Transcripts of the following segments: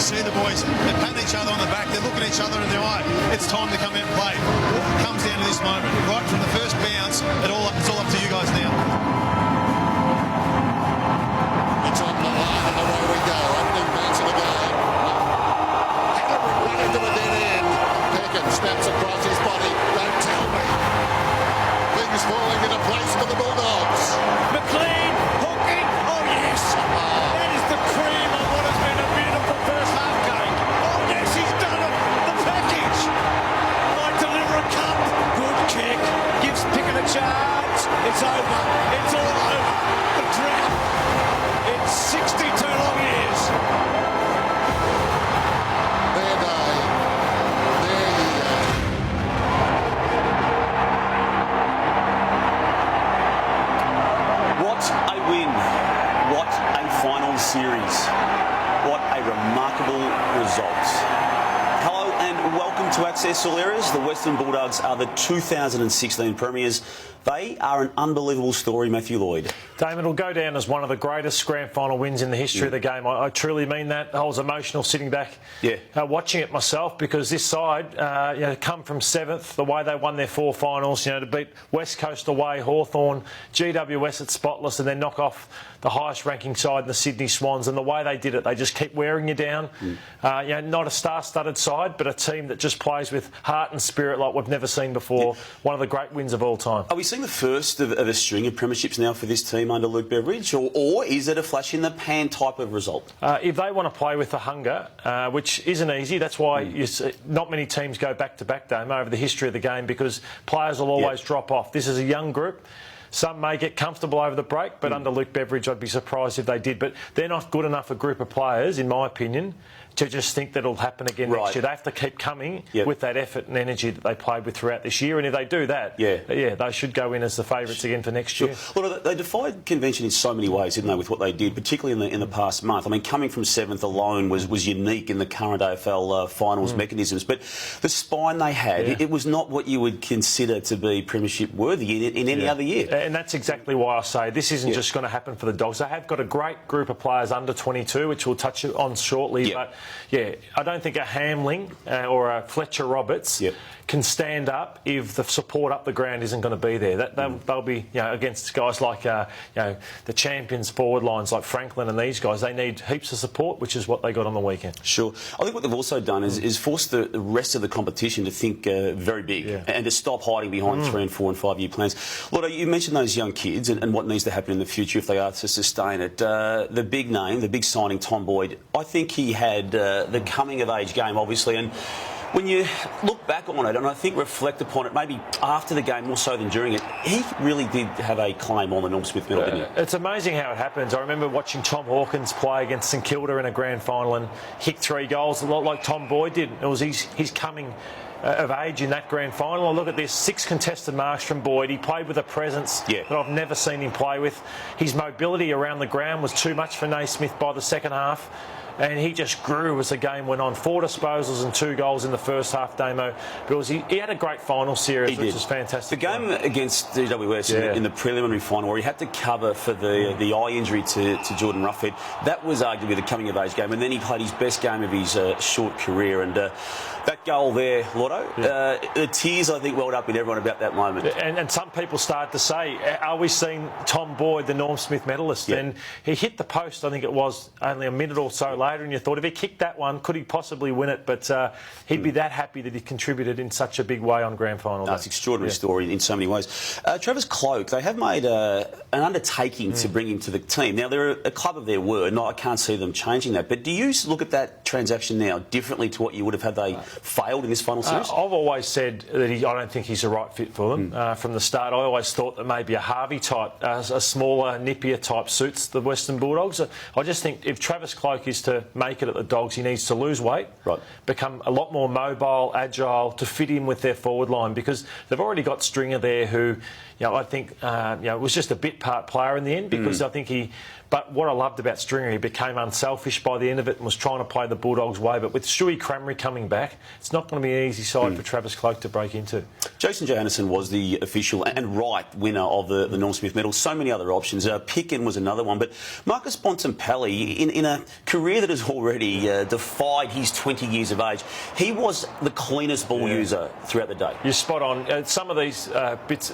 see the boys, they're patting each other on the back, they're looking each other in the eye. It's time to come out and play. It comes down to this moment. Right from the first bounce, it's all up to you guys now. It's on the line and away we go. Opening bounce of the game. Run into a dead end. Perkins snaps across his body. Don't tell me. Things falling into place for the Bulldogs. McLean hooking. Oh yes. That is the cream of what has been a beautiful first half game. Oh yes, he's done it. The package. Might deliver a cup. Good kick. Gives Pickett a chance. It's over. It's all over. The drought. It's 62 long years. Their day. Their year. What a win. What a final series. What a remarkable result. Hello and welcome to Access All Areas. The Western Bulldogs are the 2016 premiers. They are an unbelievable story, Matthew Lloyd. Damon, it'll go down as one of the greatest grand final wins in the history of the game. I truly mean that. I was emotional sitting back watching it myself, because this side, come from 7th, the way they won their 4 finals, to beat West Coast away, Hawthorn, GWS at Spotless, and then knock off the highest ranking side, the Sydney Swans, and the way they did it, they just keep wearing you down. Not a star-studded side, but a team that just plays with heart and spirit like we've never seen before. One of the great wins of all time. Are we seeing the first of a string of premierships now for this team under Luke Beveridge, or is it a flash in the pan type of result? If they want to play with the hunger, which isn't easy, that's why not many teams go back-to-back, Damo, over the history of the game, because players will always drop off. This is a young group. Some may get comfortable over the break, but under Luke Beveridge, I'd be surprised if they did. But they're not good enough a group of players, in my opinion, to just think that it'll happen again next year. They have to keep coming with that effort and energy that they played with throughout this year. And if they do that, they should go in as the favourites again for next year. Well, they defied convention in so many ways, didn't they, with what they did, particularly in the past month. I mean, coming from 7th alone was unique in the current AFL finals mechanisms. But the spine they had, it was not what you would consider to be premiership worthy in any other year. And that's exactly why I say this isn't just going to happen for the Dogs. They have got a great group of players under 22, which we'll touch on shortly. But I don't think a Hamling or a Fletcher Roberts can stand up if the support up the ground isn't going to be there. They'll be against guys like the champions forward lines like Franklin and these guys. They need heaps of support, which is what they got on the weekend. Sure. I think what they've also done is force the rest of the competition to think very big and to stop hiding behind 3 and 4 and 5 year plans. Lotto, you mentioned those young kids and what needs to happen in the future if they are to sustain it. The big name, the big signing, Tom Boyd, I think he had the coming-of-age game, obviously, and when you look back on it and I think reflect upon it, maybe after the game more so than during it, he really did have a claim on the Norm Smith medal, didn't he? It's amazing how it happens. I remember watching Tom Hawkins play against St Kilda in a grand final and hit 3 goals, a lot like Tom Boyd did. It was his coming of age in that grand final. I look at this, 6 contested marks from Boyd. He played with a presence that I've never seen him play with. His mobility around the ground was too much for Naismith by the second half. And he just grew as the game went on. 4 disposals and 2 goals in the first half, Damo. But he had a great final series, which was fantastic. The game against GWS in the preliminary final, where he had to cover for the eye injury to Jordan Roughhead, that was arguably the coming-of-age game. And then he played his best game of his short career. And that goal there, Lotto, the tears, I think, welled up in everyone about that moment. And some people started to say, are we seeing Tom Boyd, the Norm Smith medalist? And he hit the post, I think it was, only a minute or so later, and you thought, if he kicked that one, could he possibly win it? But he'd be that happy that he contributed in such a big way on grand final day. It's an extraordinary story in so many ways. Travis Cloke, they have made an undertaking to bring him to the team. Now, they're a club of their word, and I can't see them changing that. But do you look at that transaction now differently to what you would have had they failed in this final series? I've always said that I don't think he's the right fit for them from the start. I always thought that maybe a Harvey type, a smaller, nippier type suits the Western Bulldogs. I just think if Travis Cloke is to make it at the Dogs, he needs to lose weight, become a lot more mobile, agile, to fit in with their forward line, because they've already got Stringer there who, I think, was just a bit part player in the end, because I think he... But what I loved about Stringer, he became unselfish by the end of it and was trying to play the Bulldogs' way. But with Shuey Cramry coming back, it's not going to be an easy side for Travis Cloke to break into. Jason Johannesson was the official and right winner of the Norm Smith medal. So many other options. Picken was another one. But Marcus Bontempelli, in a career that has already defied his 20 years of age, he was the cleanest ball user throughout the day. You're spot on. Some of these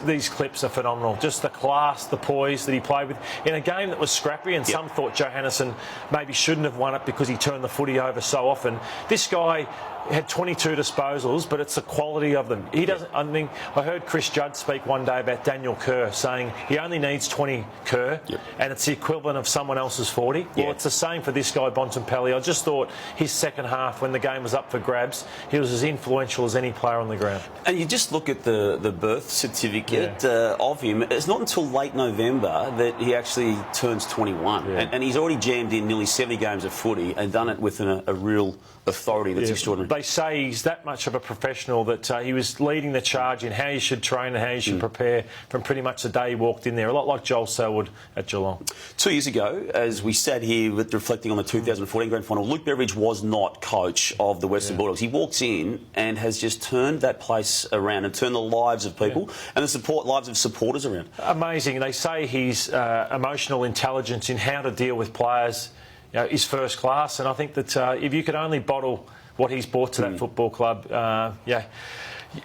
these clips are phenomenal. Just the class, the poise that he played with in a game that was scrappy, and some thought Johannesson maybe shouldn't have won it because he turned the footy over so often. This guy had 22 disposals, but it's the quality of them. He doesn't. I mean, I heard Chris Judd speak one day about Daniel Kerr, saying he only needs 20 Kerr, and it's the equivalent of someone else's 40. Well, it's the same for this guy Bontempelli. I just thought his second half, when the game was up for grabs, he was as influential as any player on the ground. And you just look at the birth certificate of him. It's not until late November that he actually turns 21, and he's already jammed in nearly 70 games of footy and done it with a real authority that's extraordinary. They say he's that much of a professional that he was leading the charge in how you should train and how you should prepare from pretty much the day he walked in there, a lot like Joel Selwood at Geelong. 2 years ago, as we sat here reflecting on the 2014 Grand Final, Luke Beveridge was not coach of the Western Bulldogs. He walks in and has just turned that place around and turned the lives of people and the lives of supporters around. Amazing. They say his emotional intelligence in how to deal with players is first class, and I think that if you could only bottle what he's brought to that football club,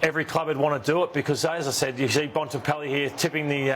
every club would want to do it, because, as I said, you see Bontempelli here tipping the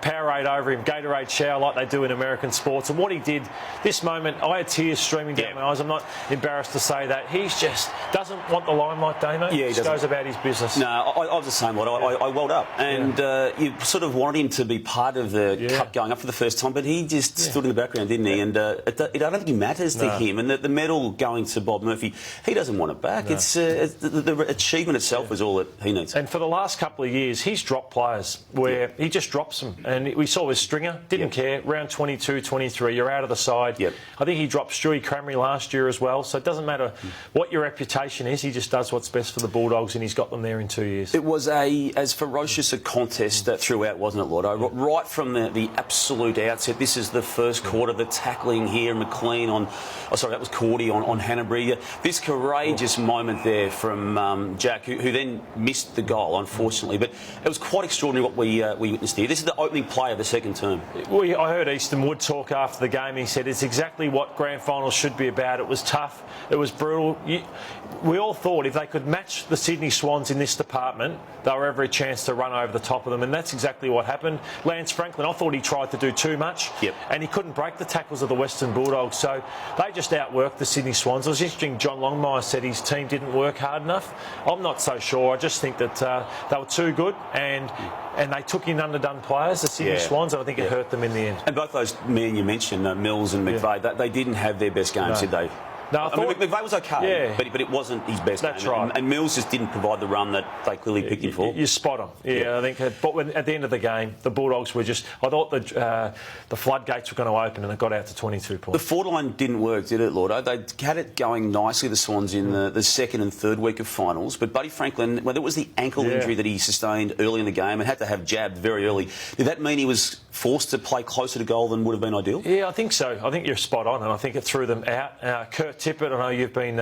Powerade over him, Gatorade shower like they do in American sports. And what he did, this moment, I had tears streaming down my eyes. I'm not embarrassed to say that. He just doesn't want the limelight, Damo. Yeah, he just goes about his business. No, I was the same. I welled up. And you sort of wanted him to be part of the cup going up for the first time, but he just stood in the background, didn't he? And I don't think it matters to him. And the medal going to Bob Murphy, he doesn't want it back. It's the achievement itself is all that he needs. And for the last couple of years, he's dropped players where he just drops them. And we saw with Stringer, didn't care. Round 22, 23, you're out of the side. I think he dropped Stewie Cramry last year as well. So it doesn't matter what your reputation is. He just does what's best for the Bulldogs, and he's got them there in 2 years. It was as ferocious a contest throughout, wasn't it, Lord? Right from the absolute outset. This is the first quarter, the tackling here, McLean on... Oh, sorry, that was Cordy on Hannabury. This courageous moment there from Jack, who then missed the goal, unfortunately, but it was quite extraordinary what we witnessed here. This is the opening play of the second term. I heard Easton Wood talk after the game. He said it's exactly what grand finals should be about. It was tough, it was brutal. We all thought if they could match the Sydney Swans in this department, they were every chance to run over the top of them, and that's exactly what happened. Lance Franklin, I thought he tried to do too much, and he couldn't break the tackles of the Western Bulldogs, so they just outworked the Sydney Swans. It was interesting, John Longmire said his team didn't work hard enough. I'm not so sure. I just think that they were too good, and they took in underdone players, the Sydney Swans, and I think it hurt them in the end. And both those men you mentioned, Mills and McVeigh, they didn't have their best games, did they? No, I mean, McVeigh was okay, but it wasn't his best game. That's right. And Mills just didn't provide the run that they clearly picked him for. You're spot on. I think. But at the end of the game, the Bulldogs were just... I thought the floodgates were going to open, and it got out to 22 points. The forward line didn't work, did it, Lordo? They had it going nicely, the Swans, in the second and third week of finals. But Buddy Franklin, well, there was the ankle injury that he sustained early in the game and had to have jabbed very early. Did that mean he was forced to play closer to goal than would have been ideal? Yeah, I think so. I think you're spot on, and I think it threw them out. Kurt Tippett, I know you've been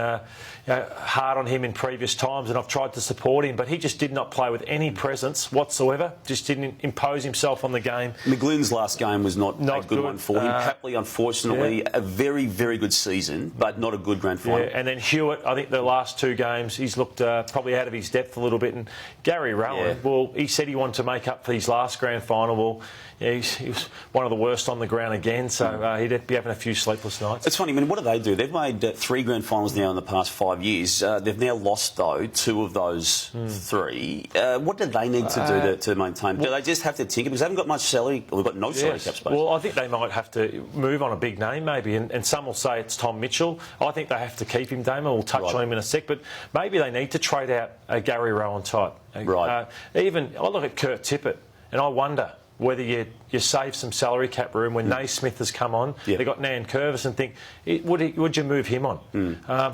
hard on him in previous times, and I've tried to support him, but he just did not play with any presence whatsoever. Just didn't impose himself on the game. McGlynn's last game was not a good one for him. Happily, unfortunately, a very, very good season, but not a good grand final. And then Hewitt, I think the last two games, he's looked probably out of his depth a little bit. And Gary Rowan, well, he said he wanted to make up for his last grand final. Well, he was one of the worst on the ground again, so he'd be having a few sleepless nights. It's funny, I mean, what do? They've made 3 grand finals now in the past 5 years. They've now lost, though, 2 of those 3. What do they need to do to maintain? Do they just have to tinker? Because they haven't got much salary, or they've got no salary cap space. Well, I think they might have to move on a big name, maybe, and some will say it's Tom Mitchell. I think they have to keep him, Damon. We'll touch on him in a sec, but maybe they need to trade out a Gary Rowan type. Right. Even, I look at Kurt Tippett, and I wonder whether you you save some salary cap room when Naismith has come on. Yeah. They got Nan Curvis and think, would you move him on?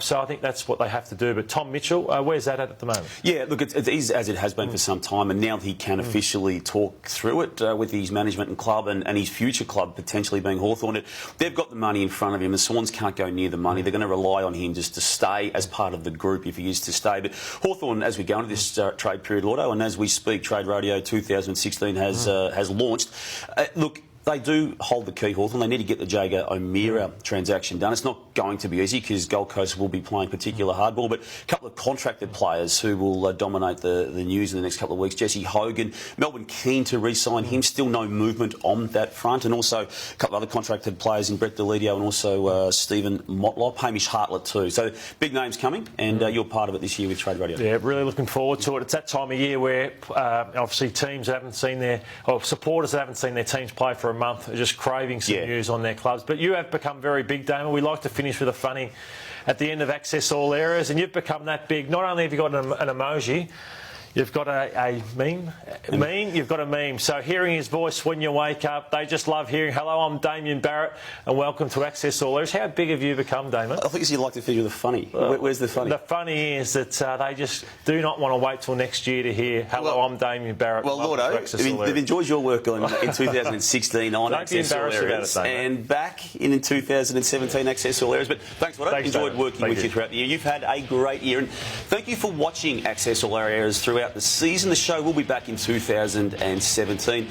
So I think that's what they have to do. But Tom Mitchell, where's that at the moment? Yeah, look, it is as it has been for some time, and now he can officially talk through it with his management and club and his future club potentially being Hawthorn. They've got the money in front of him. The Swans can't go near the money. They're going to rely on him just to stay as part of the group if he is to stay. But Hawthorn, as we go into this trade period, Lordo, and as we speak, Trade Radio 2016 has launched. Look, they do hold the key, Hawthorn. They need to get the Jager O'Meara transaction done. It's not going to be easy because Gold Coast will be playing particular hardball, but a couple of contracted players who will dominate the news in the next couple of weeks. Jesse Hogan, Melbourne keen to re-sign him. Still no movement on that front. And also a couple of other contracted players in Brett Delidio and also Stephen Motlop, Hamish Hartlett too. So big names coming, and you're part of it this year with Trade Radio. Yeah, really looking forward to it. It's that time of year where obviously teams haven't seen supporters haven't seen their teams play for a month are just craving some news on their clubs. But you have become very big, Damon. We like to finish with a funny at the end of Access All Areas, and you've become that big. Not only have you got an emoji, you've got a meme. You've got a meme. So hearing his voice when you wake up, they just love hearing, hello, I'm Damien Barrett, and welcome to Access All Areas. How big have you become, Damon? I think you'd like to figure the funny. Where's the funny? The funny is that they just do not want to wait till next year to hear, hello, I'm Damien Barrett. Well, Lordo, they've enjoyed your work in 2016 on Access All Areas and back in 2017 Access All Areas. But thanks, Lordo. Enjoyed working with you throughout the year. You've had a great year, and thank you for watching Access All Areas throughout the season. The show will be back in 2017.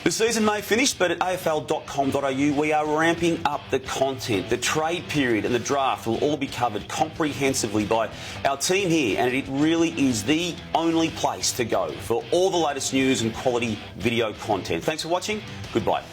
The season may finish, but at afl.com.au we are ramping up the content. The trade period and the draft will all be covered comprehensively by our team here, and it really is the only place to go for all the latest news and quality video content. Thanks for watching. Goodbye.